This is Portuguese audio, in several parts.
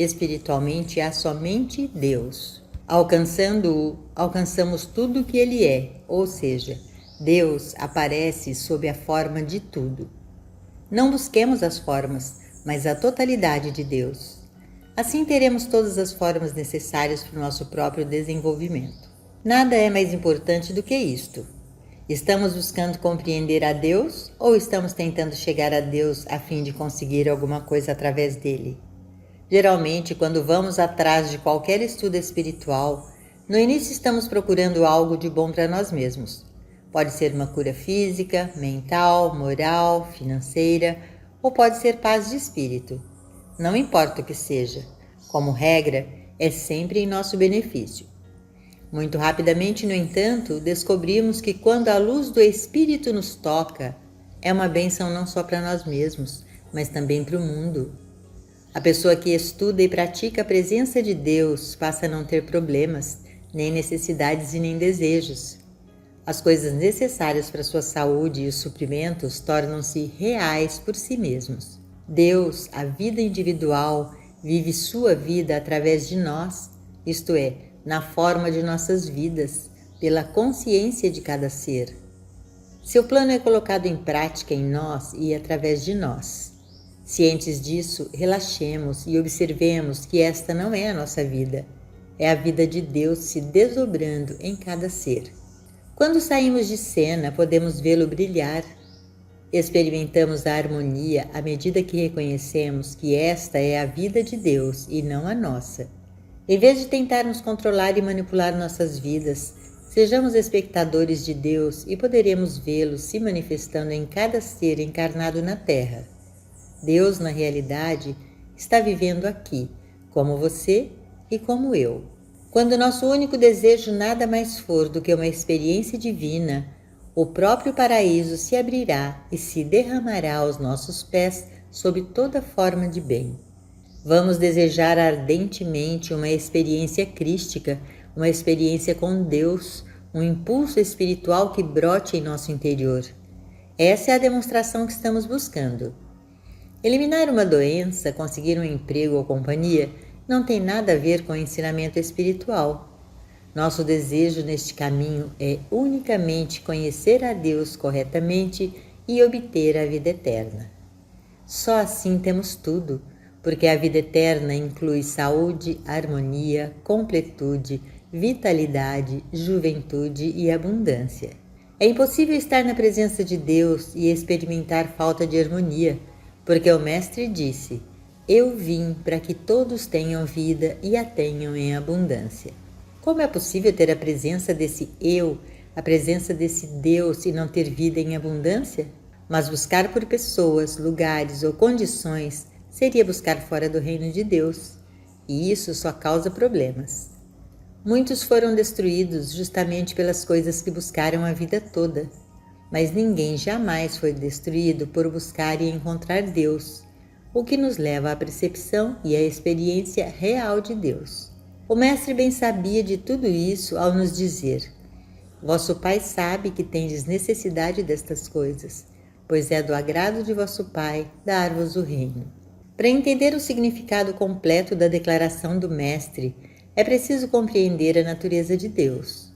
Espiritualmente há somente Deus. Alcançando-o, alcançamos tudo o que Ele é, ou seja, Deus aparece sob a forma de tudo. Não busquemos as formas, mas a totalidade de Deus. Assim teremos todas as formas necessárias para o nosso próprio desenvolvimento. Nada é mais importante do que isto. Estamos buscando compreender a Deus ou estamos tentando chegar a Deus a fim de conseguir alguma coisa através dele? Geralmente, quando vamos atrás de qualquer estudo espiritual, no início estamos procurando algo de bom para nós mesmos. Pode ser uma cura física, mental, moral, financeira, ou pode ser paz de espírito. Não importa o que seja, como regra, é sempre em nosso benefício. Muito rapidamente, no entanto, descobrimos que quando a luz do Espírito nos toca, é uma bênção não só para nós mesmos, mas também para o mundo. A pessoa que estuda e pratica a presença de Deus passa a não ter problemas, nem necessidades e nem desejos. As coisas necessárias para sua saúde e os suprimentos tornam-se reais por si mesmos. Deus, a vida individual, vive sua vida através de nós, isto é, na forma de nossas vidas, pela consciência de cada ser. Seu plano é colocado em prática em nós e através de nós. Cientes disso, relaxemos e observemos que esta não é a nossa vida, é a vida de Deus se desdobrando em cada ser. Quando saímos de cena, podemos vê-lo brilhar. Experimentamos a harmonia à medida que reconhecemos que esta é a vida de Deus e não a nossa. Em vez de tentarmos controlar e manipular nossas vidas, sejamos espectadores de Deus e poderemos vê-lo se manifestando em cada ser encarnado na Terra. Deus, na realidade, está vivendo aqui, como você e como eu. Quando nosso único desejo nada mais for do que uma experiência divina, o próprio paraíso se abrirá e se derramará aos nossos pés sob toda forma de bem. Vamos desejar ardentemente uma experiência crística, uma experiência com Deus, um impulso espiritual que brote em nosso interior. Essa é a demonstração que estamos buscando. Eliminar uma doença, conseguir um emprego ou companhia, não tem nada a ver com o ensinamento espiritual. Nosso desejo neste caminho é unicamente conhecer a Deus corretamente e obter a vida eterna. Só assim temos tudo, porque a vida eterna inclui saúde, harmonia, completude, vitalidade, juventude e abundância. É impossível estar na presença de Deus e experimentar falta de harmonia, porque o Mestre disse: "Eu vim para que todos tenham vida e a tenham em abundância." Como é possível ter a presença desse Eu, a presença desse Deus e não ter vida em abundância? Mas buscar por pessoas, lugares ou condições seria buscar fora do reino de Deus, e isso só causa problemas. Muitos foram destruídos justamente pelas coisas que buscaram a vida toda, mas ninguém jamais foi destruído por buscar e encontrar Deus, o que nos leva à percepção e à experiência real de Deus. O Mestre bem sabia de tudo isso ao nos dizer: "Vosso Pai sabe que tendes necessidade destas coisas, pois é do agrado de vosso Pai dar-vos o reino." Para entender o significado completo da declaração do Mestre, é preciso compreender a natureza de Deus.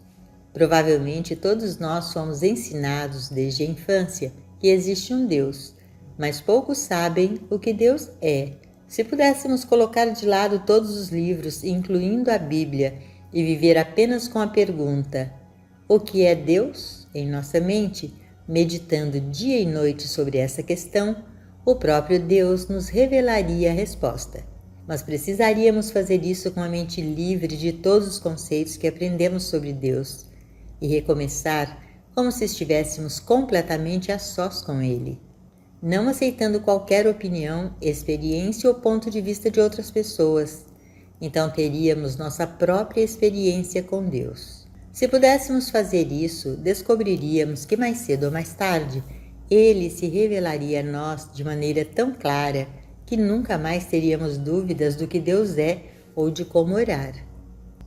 Provavelmente todos nós fomos ensinados desde a infância que existe um Deus, mas poucos sabem o que Deus é. Se pudéssemos colocar de lado todos os livros, incluindo a Bíblia, e viver apenas com a pergunta: "O que é Deus?" em nossa mente, meditando dia e noite sobre essa questão, o próprio Deus nos revelaria a resposta. Mas precisaríamos fazer isso com a mente livre de todos os conceitos que aprendemos sobre Deus e recomeçar como se estivéssemos completamente a sós com Ele, não aceitando qualquer opinião, experiência ou ponto de vista de outras pessoas. Então teríamos nossa própria experiência com Deus. Se pudéssemos fazer isso, descobriríamos que mais cedo ou mais tarde, Ele se revelaria a nós de maneira tão clara que nunca mais teríamos dúvidas do que Deus é ou de como orar.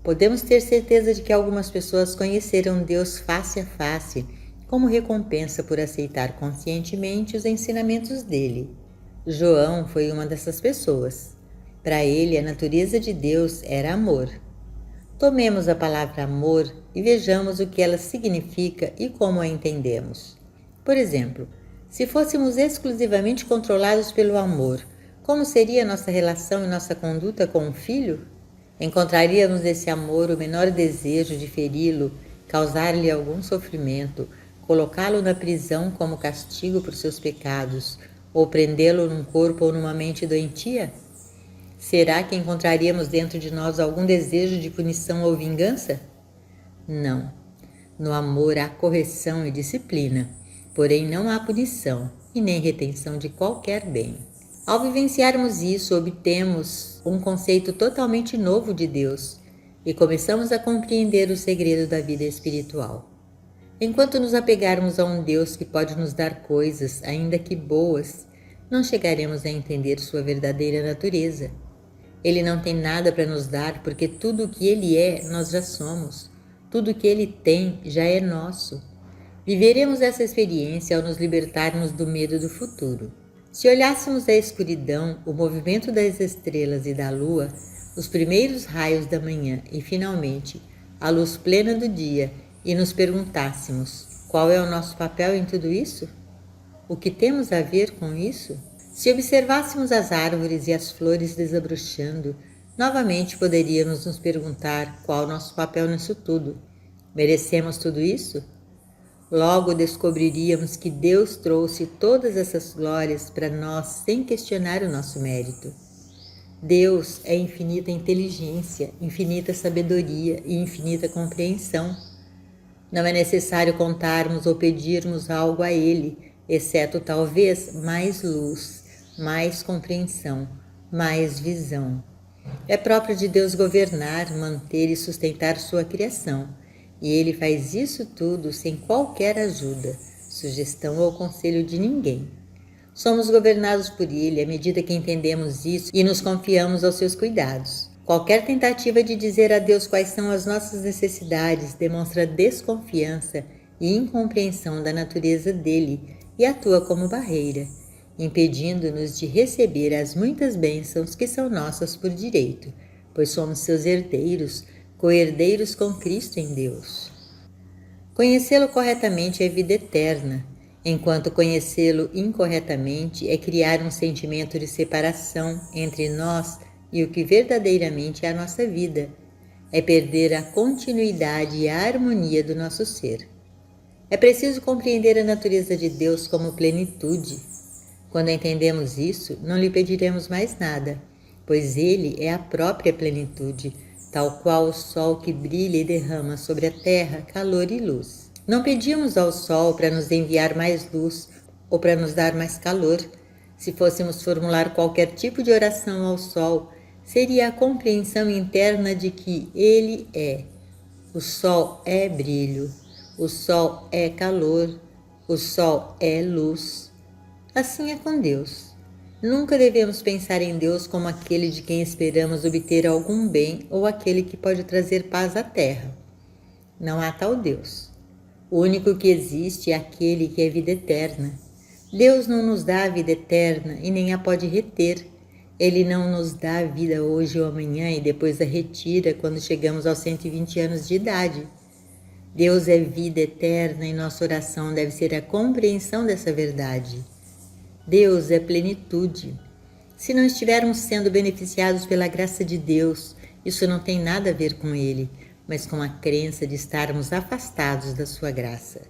Podemos ter certeza de que algumas pessoas conheceram Deus face a face, como recompensa por aceitar conscientemente os ensinamentos dele. João foi uma dessas pessoas. Para ele, a natureza de Deus era amor. Tomemos a palavra amor e vejamos o que ela significa e como a entendemos. Por exemplo, se fôssemos exclusivamente controlados pelo amor, como seria nossa relação e nossa conduta com um filho? Encontraríamos nesse amor o menor desejo de feri-lo, causar-lhe algum sofrimento, colocá-lo na prisão como castigo por seus pecados, ou prendê-lo num corpo ou numa mente doentia? Será que encontraríamos dentro de nós algum desejo de punição ou vingança? Não. No amor há correção e disciplina, porém não há punição e nem retenção de qualquer bem. Ao vivenciarmos isso, obtemos um conceito totalmente novo de Deus e começamos a compreender o segredo da vida espiritual. Enquanto nos apegarmos a um Deus que pode nos dar coisas, ainda que boas, não chegaremos a entender sua verdadeira natureza. Ele não tem nada para nos dar porque tudo o que Ele é, nós já somos. Tudo o que Ele tem já é nosso. Viveremos essa experiência ao nos libertarmos do medo do futuro. Se olhássemos a escuridão, o movimento das estrelas e da lua, os primeiros raios da manhã e, finalmente, a luz plena do dia, e nos perguntássemos qual é o nosso papel em tudo isso? O que temos a ver com isso? Se observássemos as árvores e as flores desabrochando, novamente poderíamos nos perguntar qual o nosso papel nisso tudo. Merecemos tudo isso? Logo descobriríamos que Deus trouxe todas essas glórias para nós sem questionar o nosso mérito. Deus é infinita inteligência, infinita sabedoria e infinita compreensão. Não é necessário contarmos ou pedirmos algo a Ele, exceto talvez mais luz, mais compreensão, mais visão. É próprio de Deus governar, manter e sustentar sua criação, e Ele faz isso tudo sem qualquer ajuda, sugestão ou conselho de ninguém. Somos governados por Ele à medida que entendemos isso e nos confiamos aos seus cuidados. Qualquer tentativa de dizer a Deus quais são as nossas necessidades demonstra desconfiança e incompreensão da natureza dele e atua como barreira, impedindo-nos de receber as muitas bênçãos que são nossas por direito, pois somos seus herdeiros, co-herdeiros com Cristo em Deus. Conhecê-lo corretamente é vida eterna, enquanto conhecê-lo incorretamente é criar um sentimento de separação entre nós e o que verdadeiramente é a nossa vida, é perder a continuidade e a harmonia do nosso ser. É preciso compreender a natureza de Deus como plenitude. Quando entendemos isso, não lhe pediremos mais nada, pois Ele é a própria plenitude, tal qual o sol que brilha e derrama sobre a terra calor e luz. Não pedimos ao sol para nos enviar mais luz ou para nos dar mais calor. Se fôssemos formular qualquer tipo de oração ao sol, seria a compreensão interna de que Ele é. O sol é brilho, o sol é calor, o sol é luz. Assim é com Deus. Nunca devemos pensar em Deus como aquele de quem esperamos obter algum bem ou aquele que pode trazer paz à terra. Não há tal Deus. O único que existe é aquele que é vida eterna. Deus não nos dá a vida eterna e nem a pode reter. Ele não nos dá a vida hoje ou amanhã e depois a retira quando chegamos aos 120 anos de idade. Deus é vida eterna e nossa oração deve ser a compreensão dessa verdade. Deus é plenitude. Se não estivermos sendo beneficiados pela graça de Deus, isso não tem nada a ver com Ele, mas com a crença de estarmos afastados da sua graça.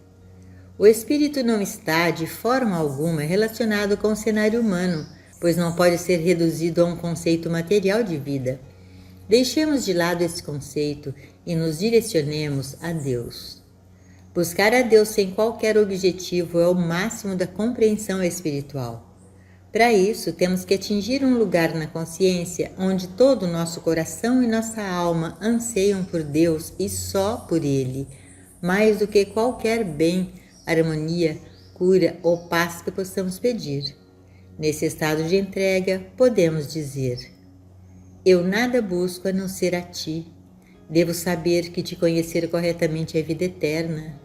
O espírito não está, de forma alguma, relacionado com o cenário humano, pois não pode ser reduzido a um conceito material de vida. Deixemos de lado esse conceito e nos direcionemos a Deus. Buscar a Deus sem qualquer objetivo é o máximo da compreensão espiritual. Para isso, temos que atingir um lugar na consciência onde todo o nosso coração e nossa alma anseiam por Deus e só por Ele, mais do que qualquer bem, harmonia, cura ou paz que possamos pedir. Nesse estado de entrega, podemos dizer: eu nada busco a não ser a Ti. Devo saber que te conhecer corretamente é vida eterna.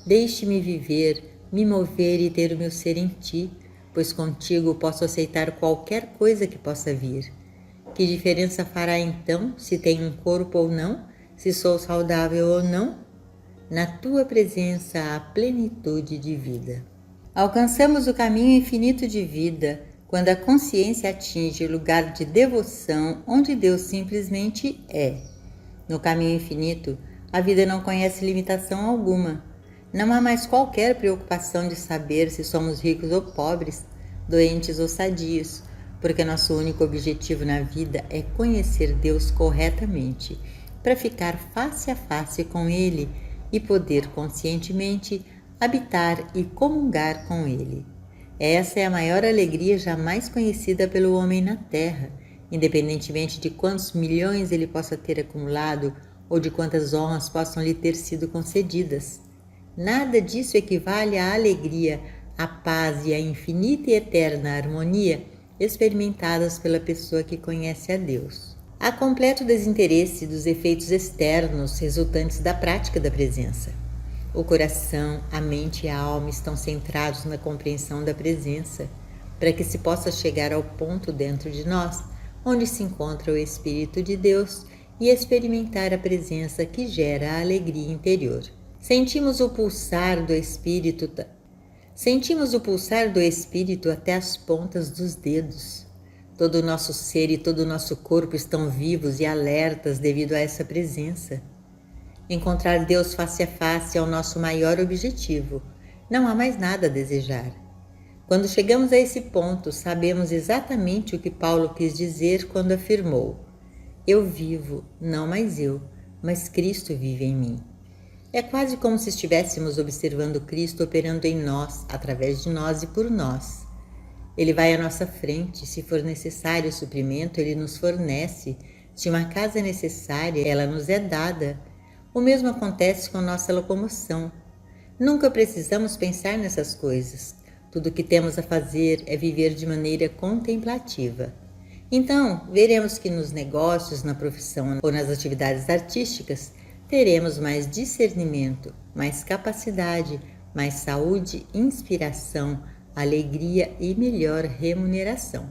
Deixe-me viver, me mover e ter o meu ser em Ti, pois contigo posso aceitar qualquer coisa que possa vir. Que diferença fará então se tenho um corpo ou não, se sou saudável ou não? Na tua presença há plenitude de vida. Alcançamos o caminho infinito de vida quando a consciência atinge o lugar de devoção onde Deus simplesmente é. No caminho infinito, a vida não conhece limitação alguma. Não há mais qualquer preocupação de saber se somos ricos ou pobres, doentes ou sadios, porque nosso único objetivo na vida é conhecer Deus corretamente, para ficar face a face com Ele e poder conscientemente habitar e comungar com Ele. Essa é a maior alegria jamais conhecida pelo homem na Terra, independentemente de quantos milhões ele possa ter acumulado ou de quantas honras possam lhe ter sido concedidas. Nada disso equivale à alegria, à paz e à infinita e eterna harmonia experimentadas pela pessoa que conhece a Deus. Há completo desinteresse dos efeitos externos resultantes da prática da presença. O coração, a mente e a alma estão centrados na compreensão da presença, para que se possa chegar ao ponto dentro de nós, onde se encontra o Espírito de Deus, e experimentar a presença que gera a alegria interior. Sentimos o pulsar do Espírito até as pontas dos dedos. Todo o nosso ser e todo o nosso corpo estão vivos e alertas devido a essa presença. Encontrar Deus face a face é o nosso maior objetivo. Não há mais nada a desejar. Quando chegamos a esse ponto, sabemos exatamente o que Paulo quis dizer quando afirmou: eu vivo, não mais eu, mas Cristo vive em mim. É quase como se estivéssemos observando Cristo operando em nós, através de nós e por nós. Ele vai à nossa frente, se for necessário suprimento, Ele nos fornece. Se uma casa é necessária, ela nos é dada. O mesmo acontece com nossa locomoção. Nunca precisamos pensar nessas coisas. Tudo o que temos a fazer é viver de maneira contemplativa. Então, veremos que nos negócios, na profissão ou nas atividades artísticas, teremos mais discernimento, mais capacidade, mais saúde, inspiração, alegria e melhor remuneração.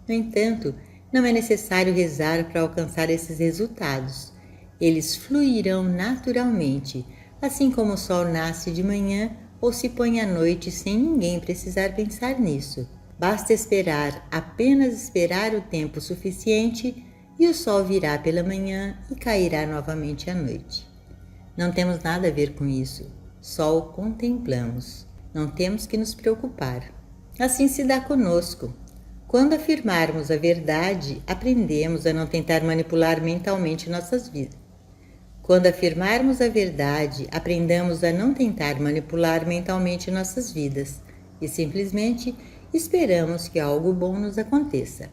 No entanto, não é necessário rezar para alcançar esses resultados. Eles fluirão naturalmente, assim como o sol nasce de manhã ou se põe à noite sem ninguém precisar pensar nisso. Basta esperar, apenas esperar o tempo suficiente e o sol virá pela manhã e cairá novamente à noite. Não temos nada a ver com isso, só o contemplamos. Não temos que nos preocupar. Assim se dá conosco. Quando afirmarmos a verdade, aprendemos a não tentar manipular mentalmente nossas vidas. Quando afirmarmos a verdade, aprendamos a não tentar manipular mentalmente nossas vidas e simplesmente esperamos que algo bom nos aconteça.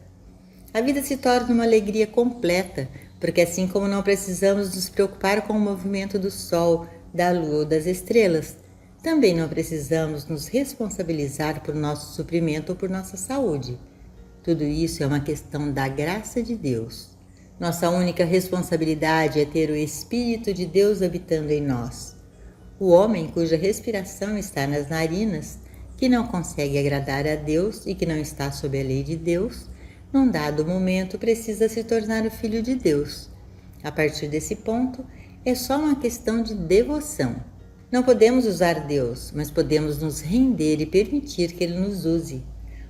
A vida se torna uma alegria completa, porque assim como não precisamos nos preocupar com o movimento do sol, da lua ou das estrelas, também não precisamos nos responsabilizar por nosso suprimento ou por nossa saúde. Tudo isso é uma questão da graça de Deus. Nossa única responsabilidade é ter o Espírito de Deus habitando em nós. O homem cuja respiração está nas narinas, que não consegue agradar a Deus e que não está sob a lei de Deus, num dado momento precisa se tornar o Filho de Deus. A partir desse ponto, é só uma questão de devoção. Não podemos usar Deus, mas podemos nos render e permitir que Ele nos use.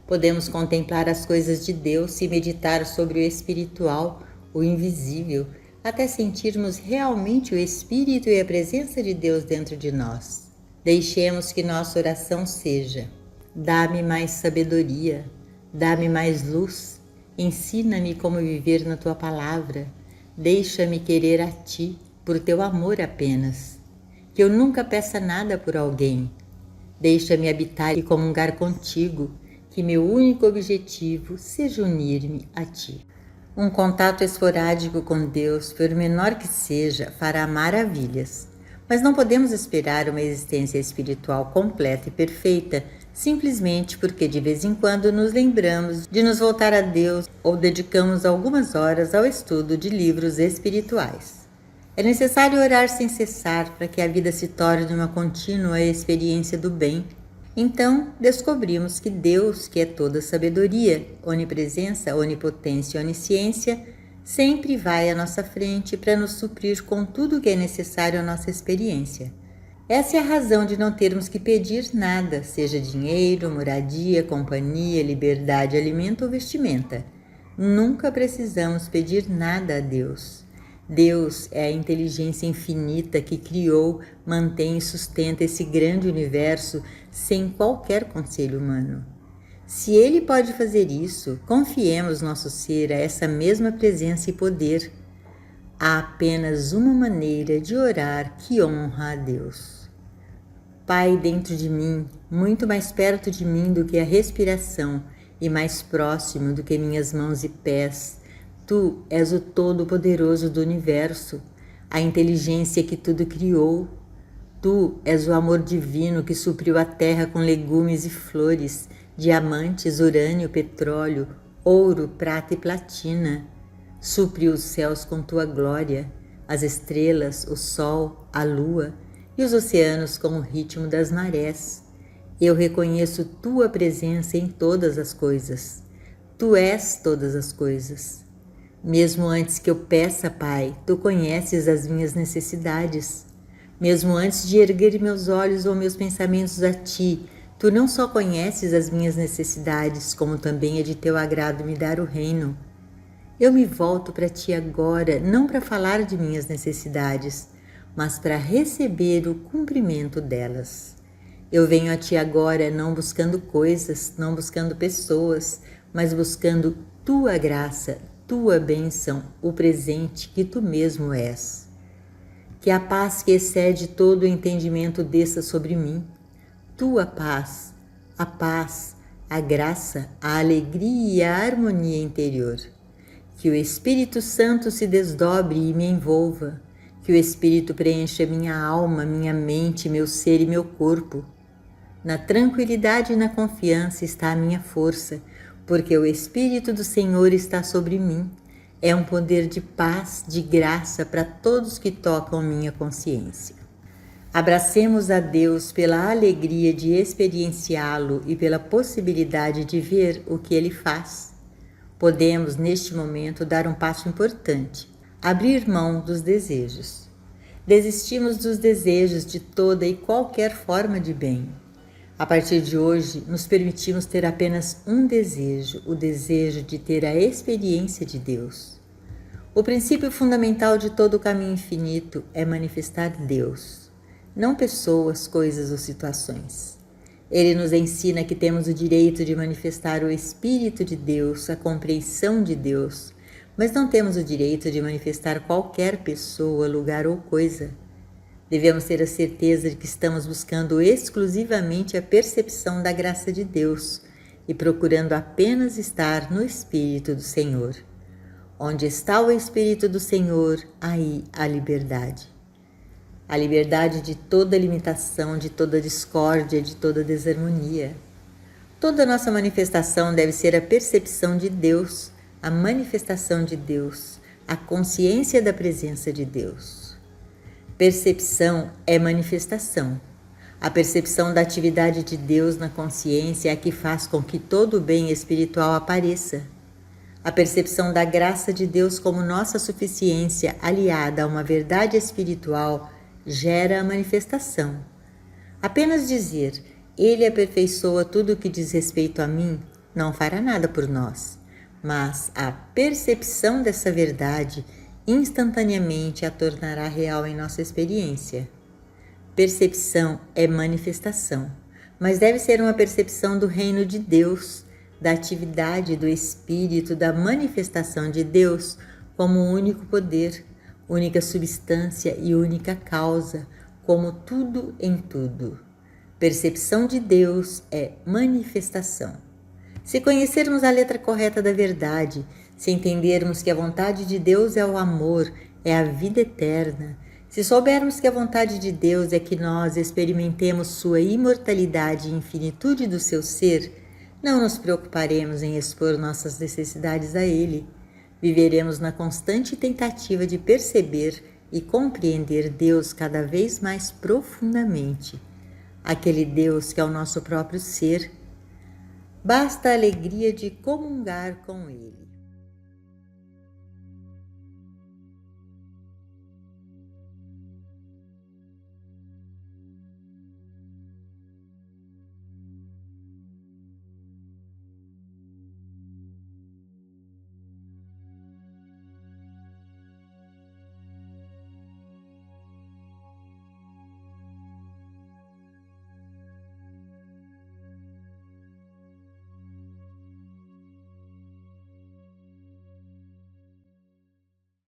Podemos contemplar as coisas de Deus e meditar sobre o espiritual, o invisível, até sentirmos realmente o Espírito e a presença de Deus dentro de nós. Deixemos que nossa oração seja: dá-me mais sabedoria, dá-me mais luz, ensina-me como viver na Tua palavra, deixa-me querer a Ti, por Teu amor apenas. Que eu nunca peça nada por alguém. Deixa-me habitar e comungar contigo, que meu único objetivo seja unir-me a Ti. Um contato esporádico com Deus, por menor que seja, fará maravilhas. Mas não podemos esperar uma existência espiritual completa e perfeita simplesmente porque de vez em quando nos lembramos de nos voltar a Deus ou dedicamos algumas horas ao estudo de livros espirituais. É necessário orar sem cessar para que a vida se torne uma contínua experiência do bem. Então descobrimos que Deus, que é toda sabedoria, onipresença, onipotência e onisciência, sempre vai à nossa frente para nos suprir com tudo o que é necessário à nossa experiência. Essa é a razão de não termos que pedir nada, seja dinheiro, moradia, companhia, liberdade, alimento ou vestimenta. Nunca precisamos pedir nada a Deus. Deus é a inteligência infinita que criou, mantém e sustenta esse grande universo sem qualquer conselho humano. Se Ele pode fazer isso, confiemos nosso ser a essa mesma presença e poder. Há apenas uma maneira de orar que honra a Deus. Pai dentro de mim, muito mais perto de mim do que a respiração e mais próximo do que minhas mãos e pés, Tu és o Todo-Poderoso do Universo, a inteligência que tudo criou. Tu és o amor divino que supriu a terra com legumes e flores, diamantes, urânio, petróleo, ouro, prata e platina. Supriu os céus com Tua glória, as estrelas, o sol, a lua e os oceanos com o ritmo das marés. Eu reconheço Tua presença em todas as coisas. Tu és todas as coisas. Mesmo antes que eu peça, Pai, Tu conheces as minhas necessidades. Mesmo antes de erguer meus olhos ou meus pensamentos a Ti, Tu não só conheces as minhas necessidades, como também é de Teu agrado me dar o reino. Eu me volto para Ti agora, não para falar de minhas necessidades, mas para receber o cumprimento delas. Eu venho a Ti agora não buscando coisas, não buscando pessoas, mas buscando Tua graça, Tua bênção, o presente que Tu mesmo és. Que a paz que excede todo o entendimento desça sobre mim. Tua paz, a graça, a alegria e a harmonia interior. Que o Espírito Santo se desdobre e me envolva. Que o Espírito preencha minha alma, minha mente, meu ser e meu corpo. Na tranquilidade e na confiança está a minha força, porque o Espírito do Senhor está sobre mim. É um poder de paz, de graça para todos que tocam minha consciência. Abracemos a Deus pela alegria de experienciá-lo e pela possibilidade de ver o que Ele faz. Podemos, neste momento, dar um passo importante, abrir mão dos desejos. Desistimos dos desejos de toda e qualquer forma de bem. A partir de hoje, nos permitimos ter apenas um desejo, o desejo de ter a experiência de Deus. O princípio fundamental de todo o caminho infinito é manifestar Deus, não pessoas, coisas ou situações. Ele nos ensina que temos o direito de manifestar o Espírito de Deus, a compreensão de Deus, mas não temos o direito de manifestar qualquer pessoa, lugar ou coisa. Devemos ter a certeza de que estamos buscando exclusivamente a percepção da graça de Deus e procurando apenas estar no Espírito do Senhor. Onde está o Espírito do Senhor, aí a liberdade. A liberdade de toda limitação, de toda discórdia, de toda desarmonia. Toda nossa manifestação deve ser a percepção de Deus, a manifestação de Deus, a consciência da presença de Deus. Percepção é manifestação. A percepção da atividade de Deus na consciência é a que faz com que todo o bem espiritual apareça. A percepção da graça de Deus como nossa suficiência, aliada a uma verdade espiritual, gera a manifestação. Apenas dizer, Ele aperfeiçoa tudo o que diz respeito a mim, não fará nada por nós, mas a percepção dessa verdade instantaneamente a tornará real em nossa experiência. Percepção é manifestação, mas deve ser uma percepção do reino de Deus, da atividade do Espírito, da manifestação de Deus como único poder, única substância e única causa, como tudo em tudo. Percepção de Deus é manifestação. Se conhecermos a letra correta da verdade, se entendermos que a vontade de Deus é o amor, é a vida eterna, se soubermos que a vontade de Deus é que nós experimentemos sua imortalidade e infinitude do seu ser, não nos preocuparemos em expor nossas necessidades a Ele. Viveremos na constante tentativa de perceber e compreender Deus cada vez mais profundamente. aquele Deus que é o nosso próprio ser. Basta a alegria de comungar com Ele.